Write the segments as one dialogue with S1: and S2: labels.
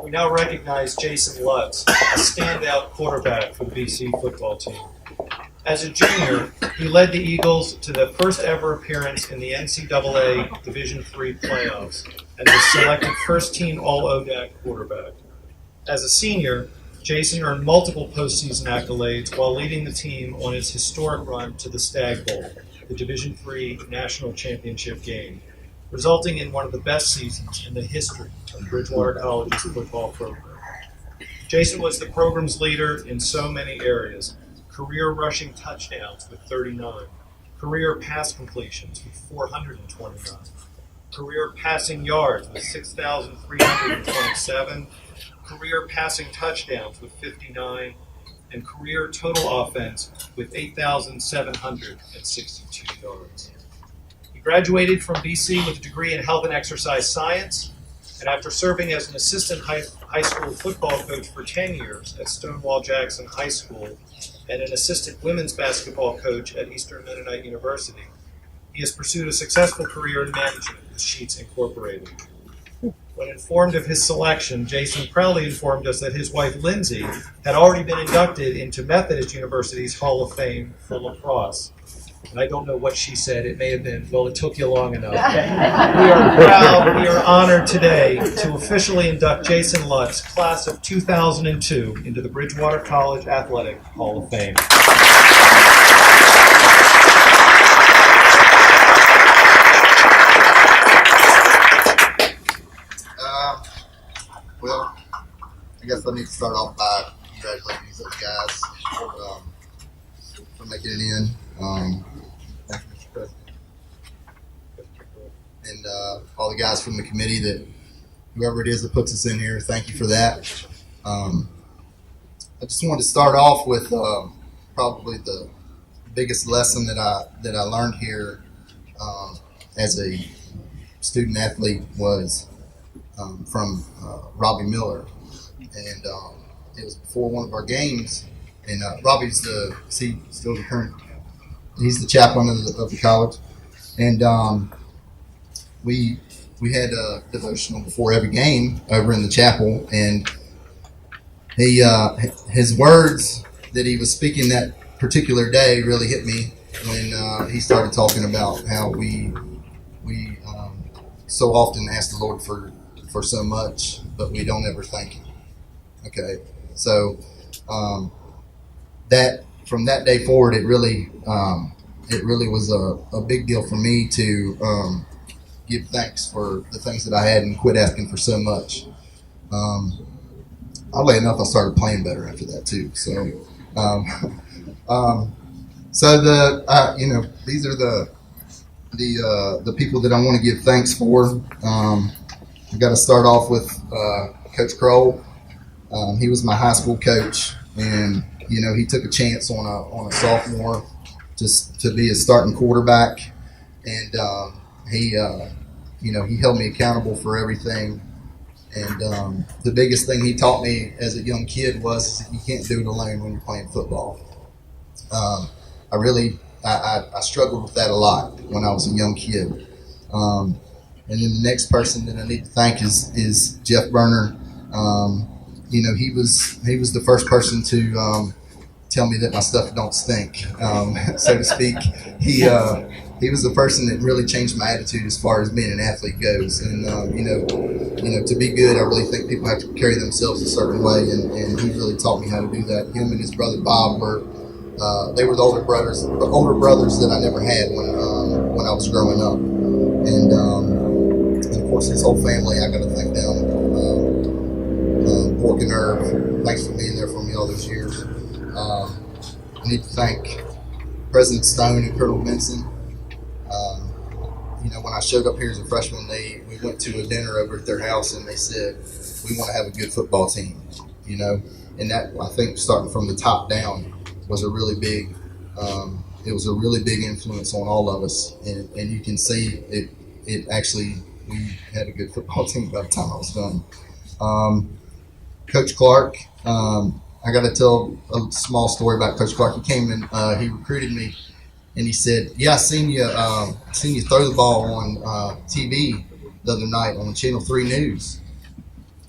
S1: We now recognize Jason Lutz, a standout quarterback for the BC football team. As a junior, he led the Eagles to the first ever appearance in the NCAA Division III playoffs and was selected first-team All-ODAC quarterback. As a senior, Jason earned multiple postseason accolades while leading the team on its historic run to the Stag Bowl, the Division III national championship game, resulting in one of the best seasons in the history of Bridgewater College's football program. Jason was the program's leader in so many areas: career rushing touchdowns with 39, career pass completions with 429, career passing yards with 6,327, career passing touchdowns with 59, and career total offense with 8,762 yards. He graduated from BC with a degree in health and exercise science, and after serving as an assistant high school football coach for 10 years at Stonewall Jackson High School and an assistant women's basketball coach at Eastern Mennonite University, he has pursued a successful career in management with Sheets Incorporated. When informed of his selection, Jason proudly informed us that his wife, Lindsay, had already been inducted into Methodist University's Hall of Fame for lacrosse. And I don't know what she said. It may have been, well, it took you long enough. We are proud, we are honored today to officially induct Jason Lutz, class of 2002, into the Bridgewater College Athletic Hall of Fame.
S2: Well, I guess I need to start off by congratulating these guys for making it in. Thank you, Mr. President. And all the guys from the committee, that whoever it is that puts us in here, thank you for that. I just wanted to start off with probably the biggest lesson that I learned here as a student athlete was from Robbie Miller, and it was before one of our games. And Robbie's still the current. He's the chaplain of the college, and we had a devotional before every game over in the chapel, and his words that he was speaking that particular day really hit me when he started talking about how we so often ask the Lord for so much, but we don't ever thank Him. Okay, so that from that day forward, it really was a big deal for me to give thanks for the things that I had and quit asking for so much. Oddly enough, I started playing better after that too. So, these are the people that I want to give thanks for. I've got to start off with Coach Kroll. He was my high school coach, and he took a chance on a sophomore just to be a starting quarterback, and he held me accountable for everything. And the biggest thing he taught me as a young kid was you can't do it alone when you're playing football. I struggled with that a lot when I was a young kid. And then the next person that I need to thank is Jeff Berner. He was the first person to tell me that my stuff don't stink, so to speak. He was the person that really changed my attitude as far as being an athlete goes. And to be good, I really think people have to carry themselves a certain way, and he really taught me how to do that. Him and his brother Bob were the older brothers that I never had when I was growing up, and of course his whole family. I got to thank them. Pork and Herb, thanks for being there for me all those years. I need to thank President Stone and Colonel Benson. When I showed up here as a freshman, we went to a dinner over at their house, and they said, we want to have a good football team, and that, I think, starting from the top down was a really big, it was a really big influence on all of us, and you can see it actually, we had a good football team by the time I was done. Coach Clark, I got to tell a small story about Coach Clark. He came and he recruited me, and he said, "Yeah, I seen you throw the ball on TV the other night on Channel 3 News."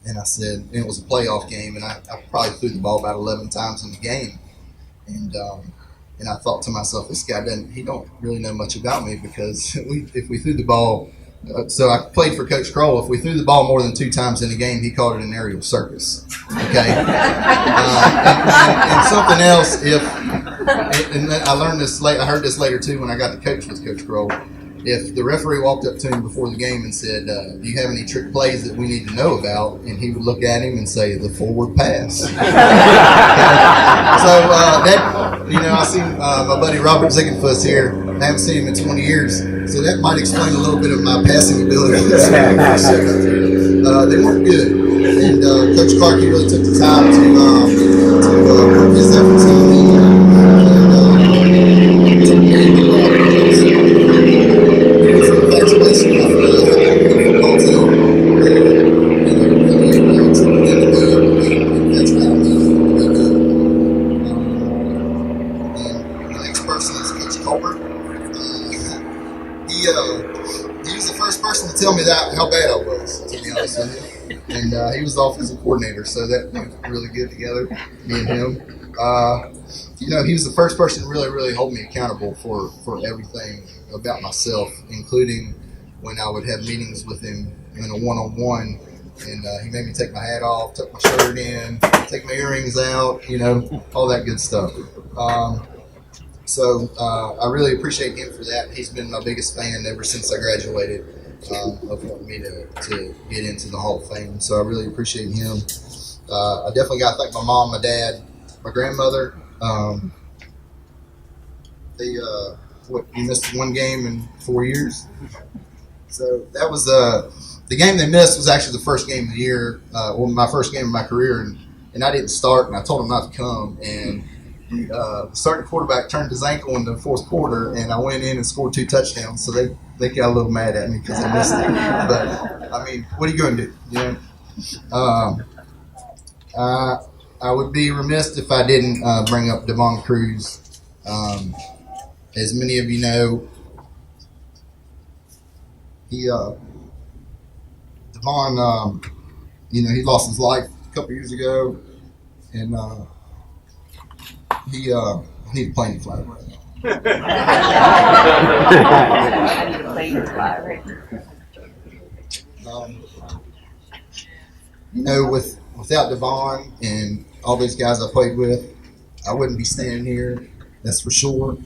S2: and I said, and it was a playoff game, and I probably threw the ball about 11 times in the game, and I thought to myself, this guy he don't really know much about me, because if we threw the ball, so I played for Coach Kroll. If we threw the ball more than 2 times in a game, he called it an aerial circus. Okay, and something else. And I learned this late. I heard this later too when I got to coach with Coach Kroll. If the referee walked up to him before the game and said, "Do you have any trick plays that we need to know about?" and he would look at him and say, "The forward pass." So that, I see my buddy Robert Ziegenfuss here. I haven't seen him in 20 years, so that might explain a little bit of my passing ability. They weren't good, and Coach Clark, he really took the time to work his efforts on me. He was the first person to tell me how bad I was, to be honest with you. And he was the offensive coordinator, so that went really good together, me and him. He was the first person to really, really hold me accountable for everything about myself, including when I would have meetings with him in a one-on-one, and he made me take my hat off, tuck my shirt in, take my earrings out, all that good stuff. So I really appreciate him for that. He's been my biggest fan ever since I graduated, of wanting me to get into the Hall of Fame. So I really appreciate him. I definitely got to thank my mom, my dad, my grandmother. You missed one game in 4 years. So that was the game they missed was actually the first game of the year, my first game of my career, and I didn't start, and I told him not to come, and the starting quarterback turned his ankle in the fourth quarter, and I went in and scored 2 touchdowns. So they got a little mad at me because I missed it. But I mean, what are you going to do? I would be remiss if I didn't bring up Devon Cruz. As many of you know, Devon, he lost his life a couple years ago, and he needs a plane to fly right. Without Devon and all these guys I played with, I wouldn't be standing here. That's for sure.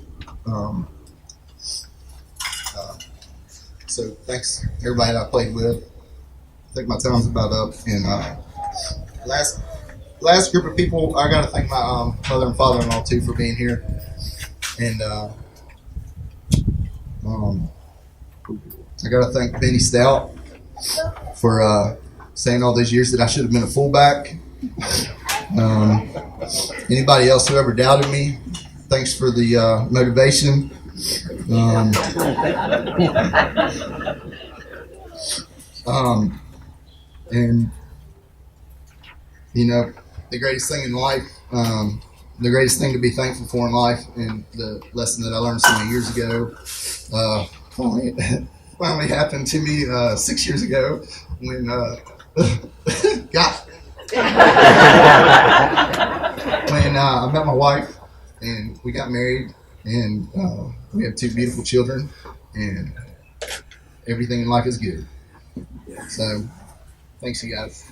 S2: So thanks everybody that I played with. I think my time's about up. And last group of people, I got to thank my mother and father-in-law too for being here. And I got to thank Benny Stout for saying all those years that I should have been a fullback. Anybody else who ever doubted me, thanks for the motivation. And the greatest thing in life, the greatest thing to be thankful for in life, and the lesson that I learned so many years ago, finally happened to me 6 years ago when when I met my wife and we got married, and we have 2 beautiful children, and everything in life is good. So thanks, you guys.